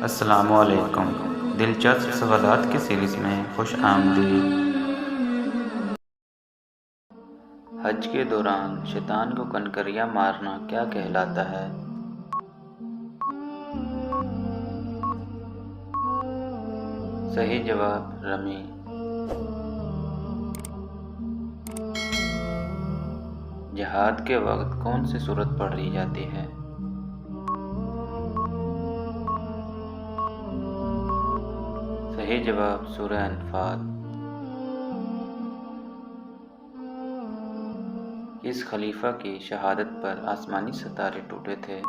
السلام علیکم، دلچسپ سوالات کی سیریز میں خوش آمدید۔ حج کے دوران شیطان کو کنکریاں مارنا کیا کہلاتا ہے؟ صحیح جواب رمی۔ جہاد کے وقت کون سی سورت پڑھی جاتی ہے؟ صحیح جواب سورہ انفال۔ کس خلیفہ کی شہادت پر آسمانی ستارے ٹوٹے تھے؟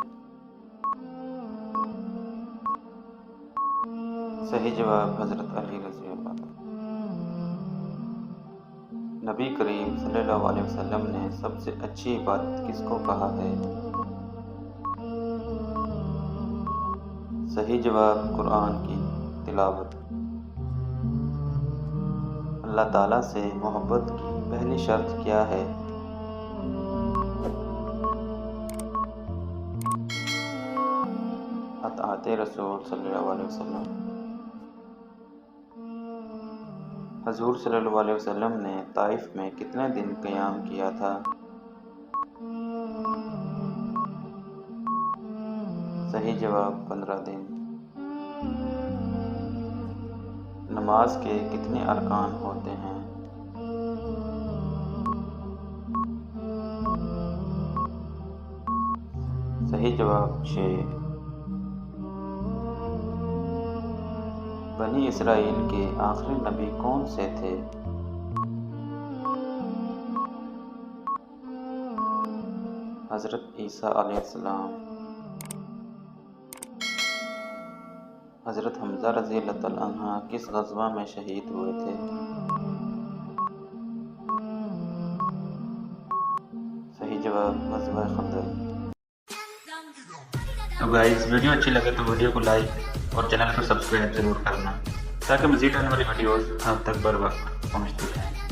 صحیح جواب حضرت علی رضی اللہ عنہ۔ نبی کریم صلی اللہ علیہ وسلم نے سب سے اچھی عبادت کس کو کہا ہے؟ صحیح جواب قرآن کی تلاوت۔ اللہ تعالیٰ سے محبت کی پہلی شرط کیا ہے؟ اطاعت رسول صلی اللہ علیہ وسلم۔ حضور صلی اللہ علیہ وسلم نے طائف میں کتنے دن قیام کیا تھا؟ صحیح جواب 15 دن۔ نماز کے کتنے ارکان ہوتے ہیں؟ صحیح جواب 6۔ بنی اسرائیل کے آخری نبی کون سے تھے؟ حضرت عیسیٰ علیہ السلام۔ حضرت حمزہ رضی اللہ تعالیٰ عنہ کس غزوہ میں شہید ہوئے تھے؟ صحیح جواب غزوہ خندق۔ تو گائز ویڈیو اچھی لگے تو ویڈیو کو لائک اور چینل کو سبسکرائب ضرور کرنا تاکہ مزید آنے والی ویڈیوز آپ تک بر وقت پہنچتی رہیں۔